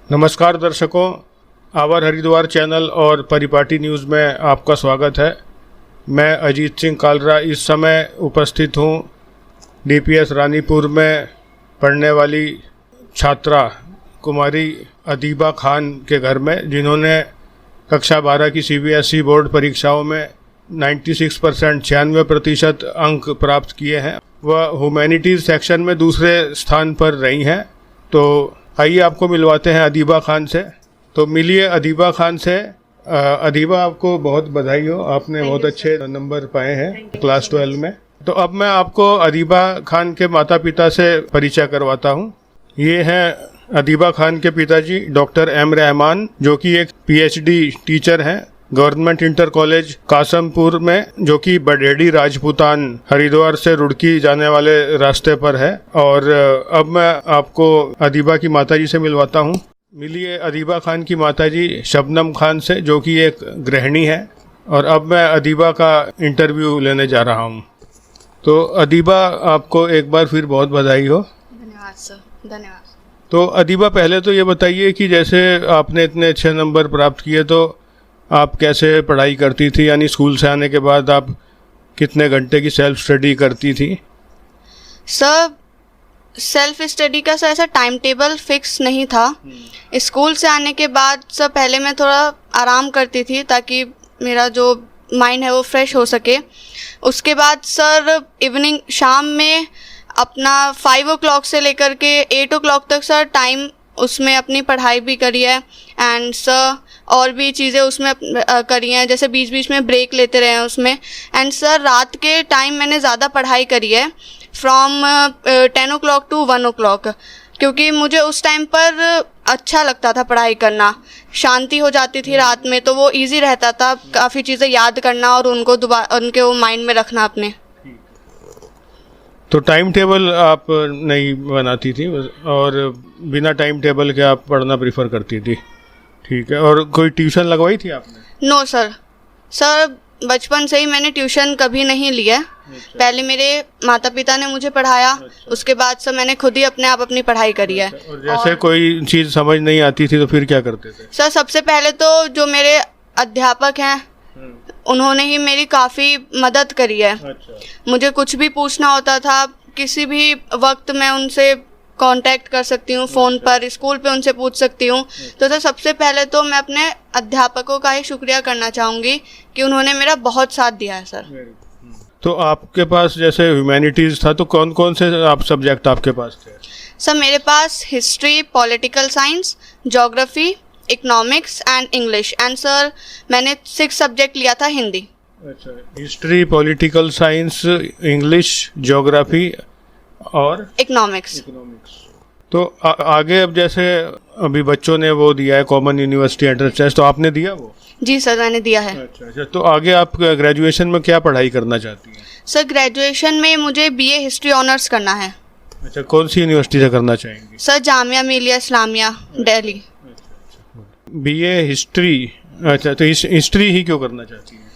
नमस्कार दर्शकों, our Haridwar channel और परिपाटी न्यूज़ में आपका स्वागत है। मैं अजीत सिंह कालरा इस समय उपस्थित हूँ डीपीएस रानीपुर में पढ़ने वाली छात्रा कुमारी अदीबा खान के घर में, जिन्होंने कक्षा 12 की सीबीएसई बोर्ड परीक्षाओं में 96% अंक प्राप्त किए हैं। वह ह्यूमैनिटीज़ सेक्शन में दूसरे स्थान पर रही हैं। तो आइए आपको मिलवाते हैं अदीबा खान से। तो मिलिए अदीबा खान से। अदीबा, आपको बहुत बधाई हो, आपने बहुत अच्छे नंबर पाए हैं क्लास 12 में। तो अब मैं आपको अदीबा खान के माता पिता से परिचय करवाता हूँ। ये हैं अदीबा खान के पिताजी डॉक्टर एम रहमान, जो कि एक पीएचडी टीचर हैं गवर्नमेंट इंटर कॉलेज कासमपुर में, जो कि बडेड़ी राजपूतान हरिद्वार से रुड़की जाने वाले रास्ते पर है। और अब मैं आपको अदीबा की माताजी से मिलवाता हूँ। मिलिए अदीबा खान की माताजी शबनम खान से, जो कि एक गृहिणी है। और अब मैं अदीबा का इंटरव्यू लेने जा रहा हूँ। तो अदीबा, आपको एक बार फिर बहुत बधाई हो। धन्यवाद सर, धन्यवाद। तो अदीबा, पहले तो ये बताइए कि जैसे आपने इतने अच्छे नंबर प्राप्त किए, तो आप कैसे पढ़ाई करती थी? यानी स्कूल से आने के बाद आप कितने घंटे की सेल्फ स्टडी करती थी? सर, सेल्फ स्टडी का सर ऐसा टाइम टेबल फिक्स नहीं था। स्कूल से आने के बाद सर पहले मैं थोड़ा आराम करती थी ताकि मेरा जो माइंड है वो फ्रेश हो सके। उसके बाद सर इवनिंग शाम में अपना 5 o'clock से लेकर के 8 o'clock तक सर टाइम उसमें अपनी पढ़ाई भी करी है। एंड सर और भी चीज़ें उसमें करी हैं, जैसे बीच बीच में ब्रेक लेते रहे हैं उसमें। एंड सर रात के टाइम मैंने ज़्यादा पढ़ाई करी है, फ्रॉम 10 o'clock to 1 o'clock, क्योंकि मुझे उस टाइम पर अच्छा लगता था पढ़ाई करना। शांति हो जाती थी रात में, तो वो इजी रहता था काफ़ी चीज़ें याद करना और उनको उनके वो माइंड में रखना अपने। तो टाइम टेबल आप नहीं बनाती थी और बिना टाइम टेबल के आप पढ़ना प्रीफर करती थी? ठीक है। और कोई ट्यूशन लगवाई थी आपने? नो सर, बचपन से ही मैंने ट्यूशन कभी नहीं लिया। पहले मेरे माता पिता ने मुझे पढ़ाया। उसके बाद सर मैंने खुद ही अपने आप अपनी पढ़ाई करी है। और जैसे कोई चीज़ समझ नहीं आती थी तो फिर क्या करते थे? सर सबसे पहले तो जो मेरे अध्यापक हैं उन्होंने ही मेरी काफ़ी मदद करी है। मुझे कुछ भी पूछना होता था, किसी भी वक्त मैं उनसे कांटेक्ट कर सकती हूँ, फ़ोन पर, स्कूल पे उनसे पूछ सकती हूँ। तो सर सबसे पहले तो मैं अपने अध्यापकों का ही शुक्रिया करना चाहूँगी कि उन्होंने मेरा बहुत साथ दिया है सर। तो आपके पास जैसे ह्यूमैनिटीज़ था, तो कौन कौन से आप सब्जेक्ट आपके पास थे? सर मेरे पास history, political science, geography, economics and English. And sir मैंने 6 सब्जेक्ट लिया था हिंदी। अच्छा, history, political science, English, geography और इकोनॉमिक्स। तो आगे अब जैसे अभी बच्चों ने वो दिया है कॉमन यूनिवर्सिटी एंट्रेंस टेस्ट, तो आपने दिया वो? जी सर, मैंने दिया है। अच्छा। तो आगे आप ग्रेजुएशन में क्या पढ़ाई करना चाहती हैं? सर ग्रेजुएशन में मुझे बीए हिस्ट्री ऑनर्स करना है। अच्छा, कौन सी यूनिवर्सिटी से करना चाहेंगी? Sir Jamia Millia Islamia, Delhi. BA history. अच्छा, तो हिस्ट्री ही क्यों करना चाहती हैं?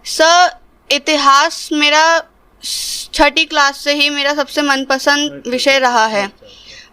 सर इतिहास मेरा 6ठी क्लास से ही मेरा सबसे मनपसंद विषय रहा है।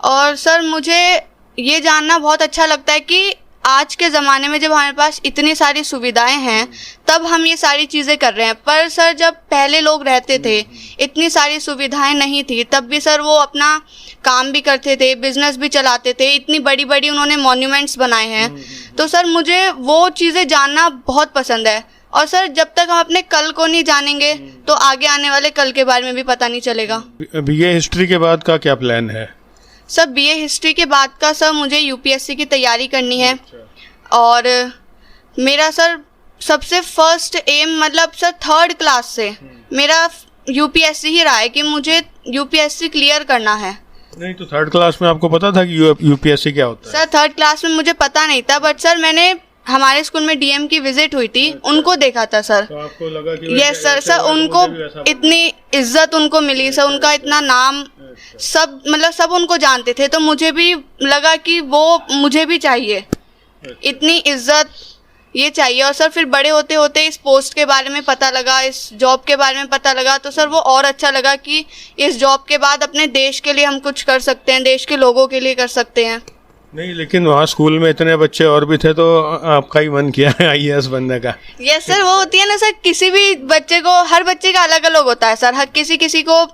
और सर मुझे ये जानना बहुत अच्छा लगता है कि आज के ज़माने में जब हमारे पास इतनी सारी सुविधाएं हैं, तब हम ये सारी चीज़ें कर रहे हैं। पर सर जब पहले लोग रहते थे, इतनी सारी सुविधाएं नहीं थी, तब भी सर वो अपना काम भी करते थे, बिजनेस भी चलाते थे। इतनी बड़ी बड़ी उन्होंने मॉन्यूमेंट्स बनाए हैं। तो सर मुझे वो चीज़ें जानना बहुत पसंद है। और सर जब तक हम अपने कल को नहीं जानेंगे, तो आगे आने वाले कल के बारे में भी पता नहीं चलेगा। बीए हिस्ट्री के बाद का क्या प्लान है? सर बीए हिस्ट्री के बाद का सर मुझे यूपीएससी की तैयारी करनी है। और मेरा सर सबसे फर्स्ट एम, मतलब सर 3rd क्लास से मेरा यूपीएससी ही रहा है कि मुझे यूपीएससी क्लियर करना है। नहीं, तो 3rd क्लास में आपको पता था कि यूपीएससी क्या होता है? सर 3rd क्लास में मुझे पता नहीं था, बट सर मैंने हमारे स्कूल में डीएम की विजिट हुई थी। उनको देखा था सर। तो आपको लगा कि यस सर उनको इतनी इज्जत उनको मिली सर, उनका इतना नाम, सब मतलब सब उनको जानते थे। तो मुझे भी लगा कि वो मुझे भी चाहिए, इतनी इज्जत ये चाहिए। और सर फिर बड़े होते होते इस पोस्ट के बारे में पता लगा, इस जॉब के बारे में पता लगा, तो सर वो और अच्छा लगा कि इस जॉब के बाद अपने देश के लिए हम कुछ कर सकते हैं, देश के लोगों के लिए कर सकते हैं। नहीं, लेकिन वहाँ स्कूल में इतने बच्चे और भी थे तो आपका ही मन किया है आईएएस बनने का? यस सर, वो होती है ना सर, किसी भी बच्चे को, हर बच्चे का अलग अलग होता है सर। हर किसी को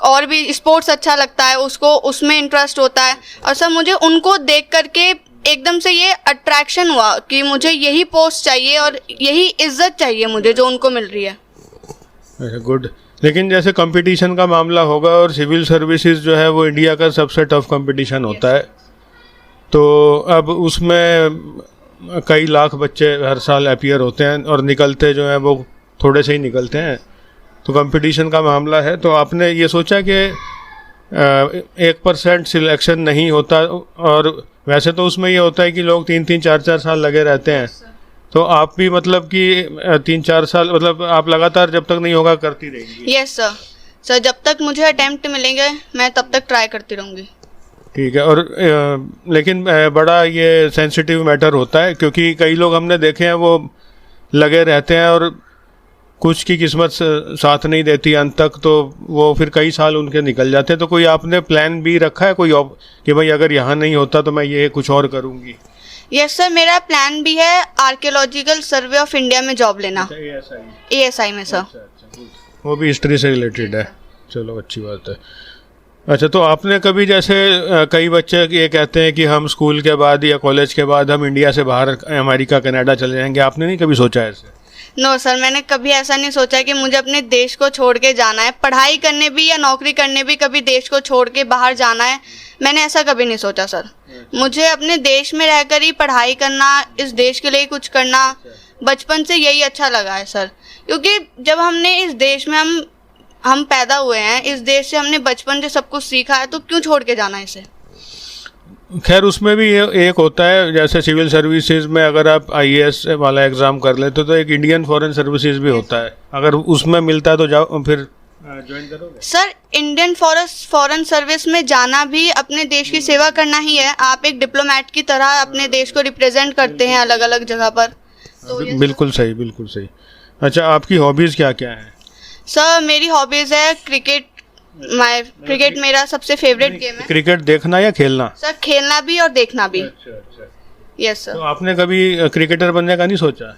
और भी स्पोर्ट्स अच्छा लगता है, उसको उसमें इंटरेस्ट होता है। और सर मुझे उनको देख करके एकदम से ये अट्रैक्शन हुआ कि मुझे यही पोस्ट चाहिए और यही इज्जत चाहिए मुझे जो उनको मिल रही है। गुड। लेकिन जैसे कंपटीशन का मामला होगा, और सिविल सर्विसेज जो है वो इंडिया का सबसे टफ कंपटीशन होता है, तो अब उसमें कई लाख बच्चे हर साल अपीयर होते हैं और निकलते जो हैं वो थोड़े से ही निकलते हैं, तो कंपटीशन का मामला है। तो आपने ये सोचा कि 1% सिलेक्शन नहीं होता, और वैसे तो उसमें ये होता है कि लोग 3-3, 4-4 साल लगे रहते हैं, तो आप भी मतलब कि 3-4 साल, मतलब आप लगातार जब तक नहीं होगा करती रहेंगी? यस सर, सर जब तक मुझे अटेम्प्ट मिलेंगे मैं तब तक ट्राई करती रहूँगी। ठीक है। और लेकिन बड़ा ये सेंसिटिव मैटर होता है, क्योंकि कई लोग हमने देखे हैं वो लगे रहते हैं और कुछ की किस्मत साथ नहीं देती अंत तक, तो वो फिर कई साल उनके निकल जाते हैं। तो कोई आपने प्लान भी रखा है कोई कि भाई अगर यहाँ नहीं होता तो मैं ये कुछ और करूँगी? यस सर, मेरा प्लान भी है आर्कियोलॉजिकल सर्वे ऑफ इंडिया में जॉब लेना। ASI में सर। वो भी हिस्ट्री से रिलेटेड है, चलो अच्छी बात है। अच्छा, तो आपने कभी, जैसे कई बच्चे ये कहते हैं कि हम स्कूल के बाद या कॉलेज के बाद हम इंडिया से बाहर अमेरिका कनाडा चले जाएंगे, आपने नहीं कभी सोचा ऐसे? नो सर, मैंने कभी ऐसा नहीं सोचा कि मुझे अपने देश को छोड़ के जाना है, पढ़ाई करने भी या नौकरी करने भी कभी देश को छोड़ के बाहर जाना है, मैंने ऐसा कभी नहीं सोचा सर। मुझे अपने देश में रहकर ही पढ़ाई करना, इस देश के लिए कुछ करना, बचपन से यही अच्छा लगा है सर। क्योंकि जब हमने इस देश में हम पैदा हुए हैं, इस देश से हमने बचपन से सब कुछ सीखा है, तो क्यों छोड़ के जाना इसे। खैर, उसमें भी एक होता है, जैसे सिविल सर्विसेज में अगर आप आईएएस वाला एग्ज़ाम कर लेते तो एक इंडियन फॉरेन सर्विसेज भी होता है, अगर उसमें मिलता है तो जाओ, फिर ज्वाइन करोगे? सर, इंडियन फॉरेन सर्विस में जाना भी अपने देश की सेवा करना ही है। आप एक डिप्लोमेट की तरह अपने देश को रिप्रेजेंट करते हैं अलग अलग जगह पर। तो बिल्कुल सही, बिल्कुल सही। अच्छा, आपकी हॉबीज़ क्या क्या हैं? सर, मेरी हॉबीज़ है क्रिकेट। क्रिकेट मेरा सबसे फेवरेट गेम है। क्रिकेट देखना या खेलना? सर, खेलना भी और देखना भी। अच्छा। Yes sir. तो आपने कभी क्रिकेटर बनने का नहीं सोचा?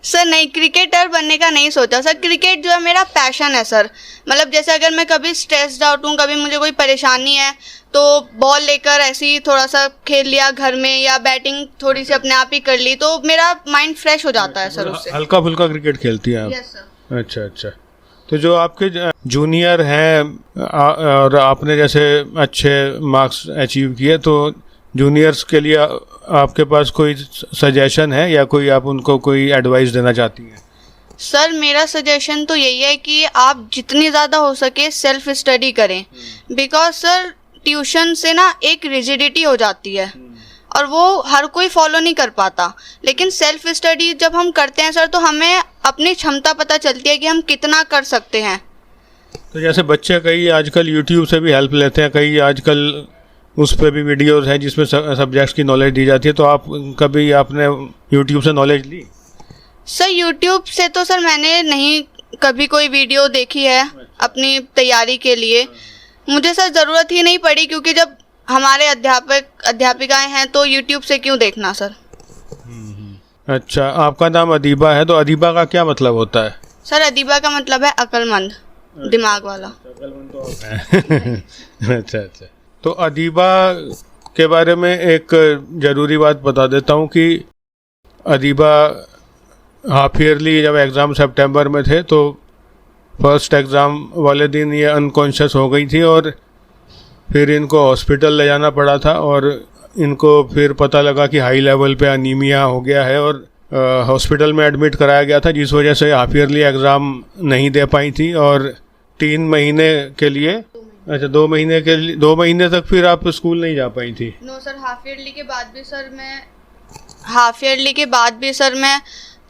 सर नहीं, क्रिकेटर बनने का नहीं सोचा सर। क्रिकेट जो है मेरा पैशन है सर। मतलब जैसे अगर मैं कभी स्ट्रेस्ड आउट हूँ, कभी मुझे कोई परेशानी है, तो बॉल लेकर ऐसे ही थोड़ा सा खेल लिया घर में, या बैटिंग थोड़ी सी अपने आप ही कर ली, तो मेरा माइंड फ्रेश हो जाता है सर उससे। हल्का फुल्का क्रिकेट खेलती हैं आप? Yes sir. अच्छा। तो जो आपके जूनियर हैं और आपने जैसे अच्छे मार्क्स अचीव किए, तो जूनियर्स के लिए आपके पास कोई सजेशन है या कोई आप उनको कोई एडवाइस देना चाहती हैं? सर, मेरा सजेशन तो यही है कि आप जितनी ज़्यादा हो सके सेल्फ स्टडी करें। बिकॉज सर, ट्यूशन से ना एक रिजिडिटी हो जाती है और वो हर कोई फॉलो नहीं कर पाता। लेकिन सेल्फ स्टडी जब हम करते हैं सर, तो हमें अपनी क्षमता पता चलती है कि हम कितना कर सकते हैं। तो जैसे बच्चे कई आजकल यूट्यूब से भी हेल्प लेते हैं, कई आजकल उस पर भी वीडियोस हैं जिसमें सब्जेक्ट्स की नॉलेज दी जाती है, तो आप कभी आपने यूट्यूब से नॉलेज ली? सर, यूट्यूब से तो सर मैंने नहीं कभी कोई वीडियो देखी है अपनी तैयारी के लिए। मुझे सर ज़रूरत ही नहीं पड़ी, क्योंकि जब हमारे अध्यापिकाएं हैं तो यूट्यूब से क्यों देखना सर। अच्छा, आपका नाम अदीबा है, तो अदीबा का क्या मतलब होता है? सर, अदीबा का मतलब है अक्लमंद, दिमाग वाला। अच्छा। तो अदीबा के बारे में एक ज़रूरी बात बता देता हूँ कि अदीबा हाफ ईयरली जब एग्ज़ाम सितंबर में थे, तो फर्स्ट एग्ज़ाम वाले दिन ये अनकॉन्शियस हो गई थी और फिर इनको हॉस्पिटल ले जाना पड़ा था, और इनको फिर पता लगा कि हाई लेवल पे अनीमिया हो गया है और हॉस्पिटल में एडमिट कराया गया था, जिस वजह से हाफ ईयरली एग्ज़ाम नहीं दे पाई थी। और 3 महीने के लिए, अच्छा 2 महीने के लिए, 2 महीने तक फिर आप स्कूल नहीं जा पाई थी? नो सर, हाफ ईयरली के बाद भी सर मैं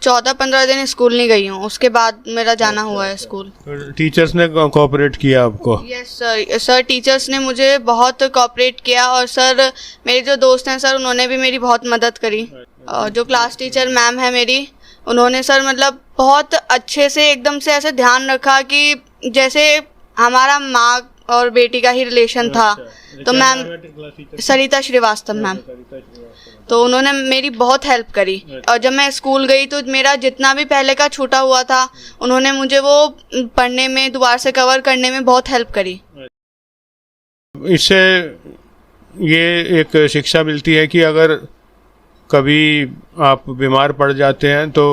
14-15 दिन स्कूल नहीं गई हूँ, उसके बाद मेरा जाना हुआ है स्कूल। टीचर्स ने कोऑपरेट किया आपको? यस सर, टीचर्स ने मुझे बहुत कोऑपरेट किया, और सर मेरे जो दोस्त हैं सर, उन्होंने भी मेरी बहुत मदद करी। और जो क्लास टीचर मैम है मेरी, उन्होंने सर मतलब बहुत अच्छे से एकदम से ऐसे ध्यान रखा कि जैसे हमारा और बेटी का ही रिलेशन था। तो मैम सरिता श्रीवास्तव मैम, तो उन्होंने मेरी बहुत हेल्प करी। और जब मैं स्कूल गई तो मेरा जितना भी पहले का छूटा हुआ था उन्होंने मुझे वो पढ़ने में दोबारा से कवर करने में बहुत हेल्प करी। इससे ये एक शिक्षा मिलती है कि अगर कभी आप बीमार पड़ जाते हैं तो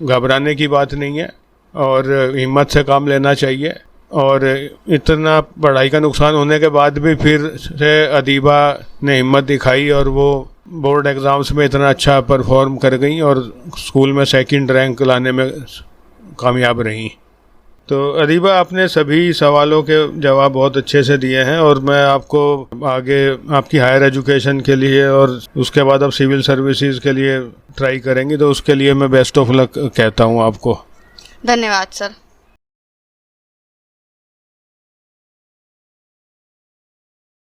घबराने की बात नहीं है और हिम्मत से काम लेना चाहिए। और इतना पढ़ाई का नुकसान होने के बाद भी फिर से अदीबा ने हिम्मत दिखाई और वो बोर्ड एग्ज़ाम्स में इतना अच्छा परफॉर्म कर गई और स्कूल में सेकंड रैंक लाने में कामयाब रहीं। तो अदीबा, आपने सभी सवालों के जवाब बहुत अच्छे से दिए हैं और मैं आपको आगे आपकी हायर एजुकेशन के लिए और उसके बाद आप सिविल सर्विसेज के लिए ट्राई करेंगी, तो उसके लिए मैं बेस्ट ऑफ लक कहता हूँ आपको। धन्यवाद सर।